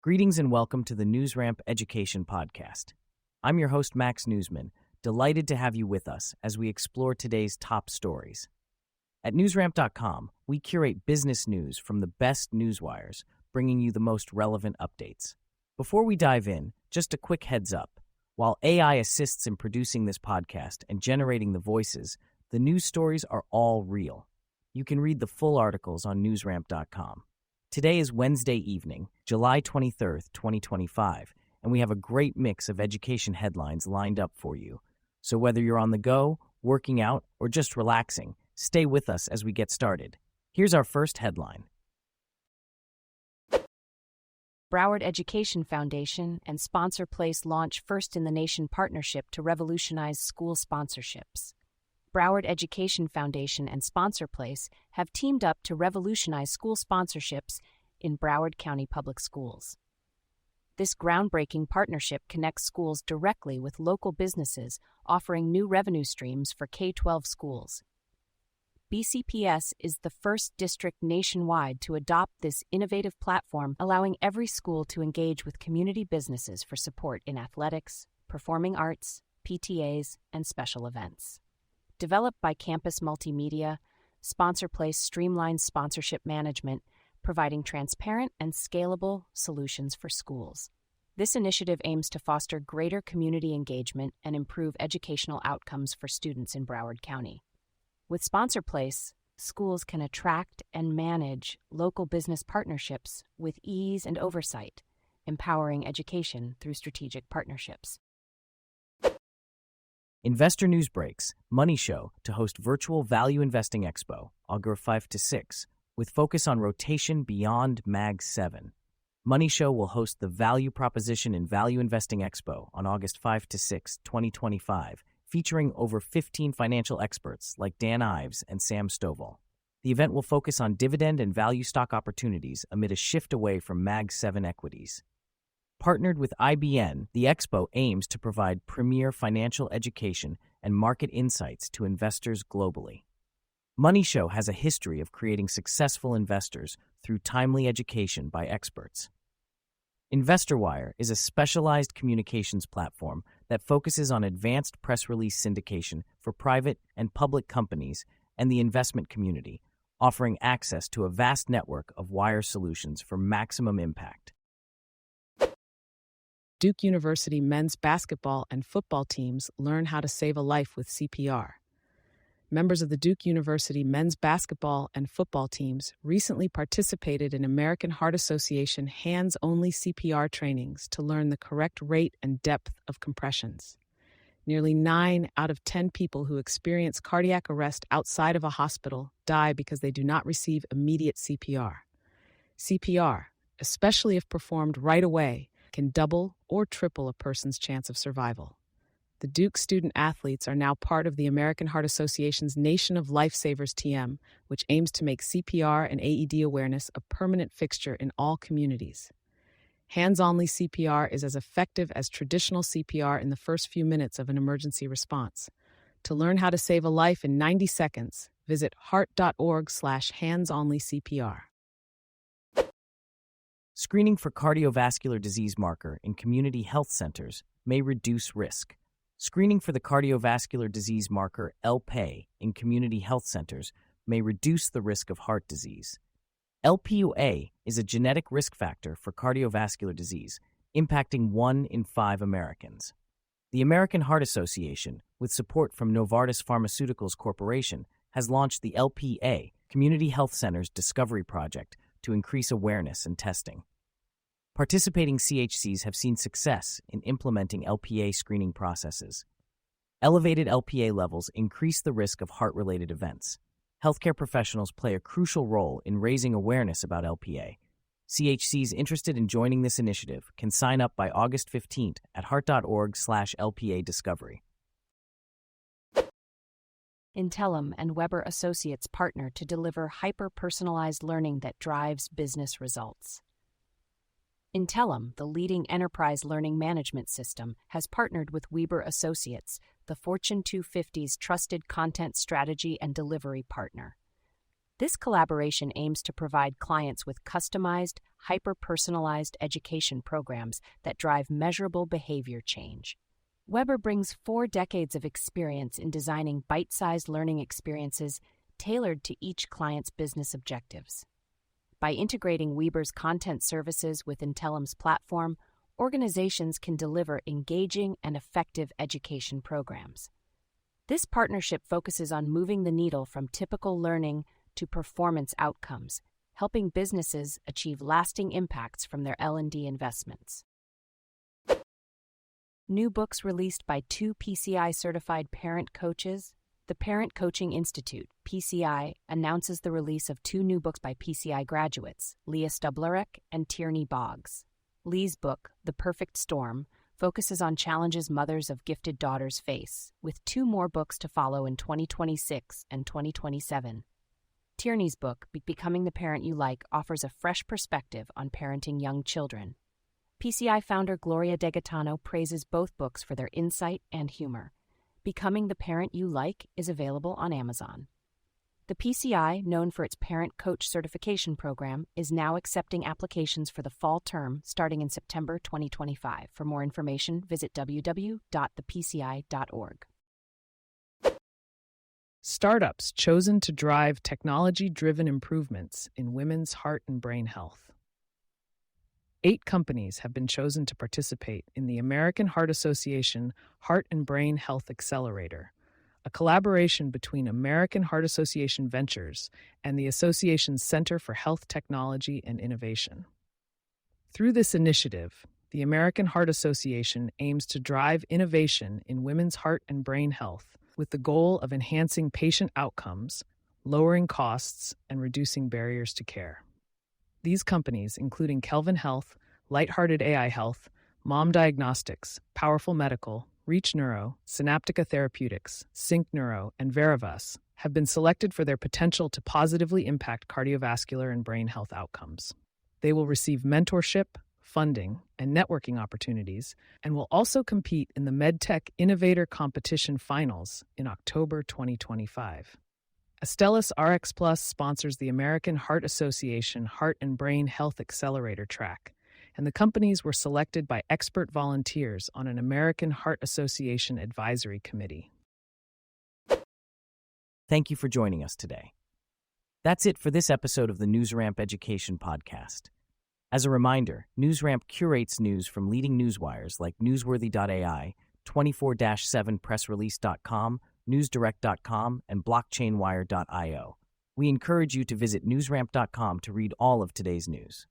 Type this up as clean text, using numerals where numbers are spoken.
Greetings and welcome to the NewsRamp Education Podcast. I'm your host, Max Newsman, delighted to have you with us as we explore today's top stories. At newsramp.com, we curate business news from the best newswires, bringing you the most relevant updates. Before we dive in, just a quick heads up. While AI assists in producing this podcast and generating the voices, the news stories are all real. You can read the full articles on newsramp.com. Today is Wednesday evening, July 23rd, 2025, and we have a great mix of education headlines lined up for you. So whether you're on the go, working out, or just relaxing, stay with us as we get started. Here's our first headline. Broward Education Foundation and Sponsor Place launch first-in-the-nation partnership to revolutionize school sponsorships. Broward Education Foundation and Sponsor Place have teamed up to revolutionize school sponsorships in Broward County Public Schools. This groundbreaking partnership connects schools directly with local businesses, offering new revenue streams for K-12 schools. BCPS is the first district nationwide to adopt this innovative platform, allowing every school to engage with community businesses for support in athletics, performing arts, PTAs, and special events. Developed by Campus Multimedia, Sponsor Place streamlines sponsorship management, providing transparent and scalable solutions for schools. This initiative aims to foster greater community engagement and improve educational outcomes for students in Broward County. With Sponsor Place, schools can attract and manage local business partnerships with ease and oversight, empowering education through strategic partnerships. Investor News breaks Money Show to host Virtual Value Investing Expo, August 5 to 6, with focus on rotation beyond Mag 7. Money Show will host the Value Proposition in Value Investing Expo on August 5 to 6, 2025, featuring over 15 financial experts like Dan Ives and Sam Stovall. The event will focus on dividend and value stock opportunities amid a shift away from Mag 7 equities. Partnered with IBN, the expo aims to provide premier financial education and market insights to investors globally. Money Show has a history of creating successful investors through timely education by experts. InvestorWire is a specialized communications platform that focuses on advanced press release syndication for private and public companies and the investment community, offering access to a vast network of wire solutions for maximum impact. Duke University men's basketball and football teams learn how to save a life with CPR. Members of the Duke University men's basketball and football teams recently participated in American Heart Association hands-only CPR trainings to learn the correct rate and depth of compressions. Nearly 9 out of 10 people who experience cardiac arrest outside of a hospital die because they do not receive immediate CPR. CPR, especially if performed right away, can double or triple a person's chance of survival. The Duke student-athletes are now part of the American Heart Association's Nation of Lifesavers TM, which aims to make CPR and AED awareness a permanent fixture in all communities. Hands-only CPR is as effective as traditional CPR in the first few minutes of an emergency response. To learn how to save a life in 90 seconds, visit heart.org/hands-only-CPR. Screening for cardiovascular disease marker in community health centers may reduce risk. Screening for the cardiovascular disease marker LPA in community health centers may reduce the risk of heart disease. LPA is a genetic risk factor for cardiovascular disease, impacting 1 in 5 Americans. The American Heart Association, with support from Novartis Pharmaceuticals Corporation, has launched the LPA Community Health Centers Discovery Project to increase awareness and testing. Participating CHCs have seen success in implementing LPA screening processes. Elevated LPA levels increase the risk of heart-related events. Healthcare professionals play a crucial role in raising awareness about LPA. CHCs interested in joining this initiative can sign up by August 15th at heart.org/LPA discovery. Intellum and Weber Associates partner to deliver hyper-personalized learning that drives business results. Intellum, the leading enterprise learning management system, has partnered with Weber Associates, the Fortune 250's trusted content strategy and delivery partner. This collaboration aims to provide clients with customized, hyper-personalized education programs that drive measurable behavior change. Weber brings 4 decades of experience in designing bite-sized learning experiences tailored to each client's business objectives. By integrating Weber's content services with Intellim's platform, organizations can deliver engaging and effective education programs. This partnership focuses on moving the needle from typical learning to performance outcomes, helping businesses achieve lasting impacts from their L&D investments. New books released by 2 PCI-certified parent coaches. The Parent Coaching Institute, PCI, announces the release of 2 new books by PCI graduates, Leah Stublerek and Tierney Boggs. Lee's book, The Perfect Storm, focuses on challenges mothers of gifted daughters face, with 2 more books to follow in 2026 and 2027. Tierney's book, Becoming the Parent You Like, offers a fresh perspective on parenting young children. PCI founder Gloria DeGaetano praises both books for their insight and humor. Becoming the Parent You Like is available on Amazon. The PCI, known for its Parent Coach certification program, is now accepting applications for the fall term starting in September 2025. For more information, visit www.thepci.org. Startups chosen to drive technology-driven improvements in women's heart and brain health. 8 companies have been chosen to participate in the American Heart Association Heart and Brain Health Accelerator, a collaboration between American Heart Association Ventures and the association's Center for Health Technology and Innovation. Through this initiative, the American Heart Association aims to drive innovation in women's heart and brain health with the goal of enhancing patient outcomes, lowering costs, and reducing barriers to care. These companies, including Kelvin Health, Lighthearted AI Health, Mom Diagnostics, Powerful Medical, Reach Neuro, Synaptica Therapeutics, Sync Neuro, and Verivus, have been selected for their potential to positively impact cardiovascular and brain health outcomes. They will receive mentorship, funding, and networking opportunities, and will also compete in the MedTech Innovator Competition Finals in October 2025. Astellas RX Plus sponsors the American Heart Association Heart and Brain Health Accelerator track, and the companies were selected by expert volunteers on an American Heart Association advisory committee. Thank you for joining us today. That's it for this episode of the NewsRamp Education Podcast. As a reminder, NewsRamp curates news from leading newswires like Newsworthy.ai, 24/7pressrelease.com, newsdirect.com, and blockchainwire.io. We encourage you to visit newsramp.com to read all of today's news.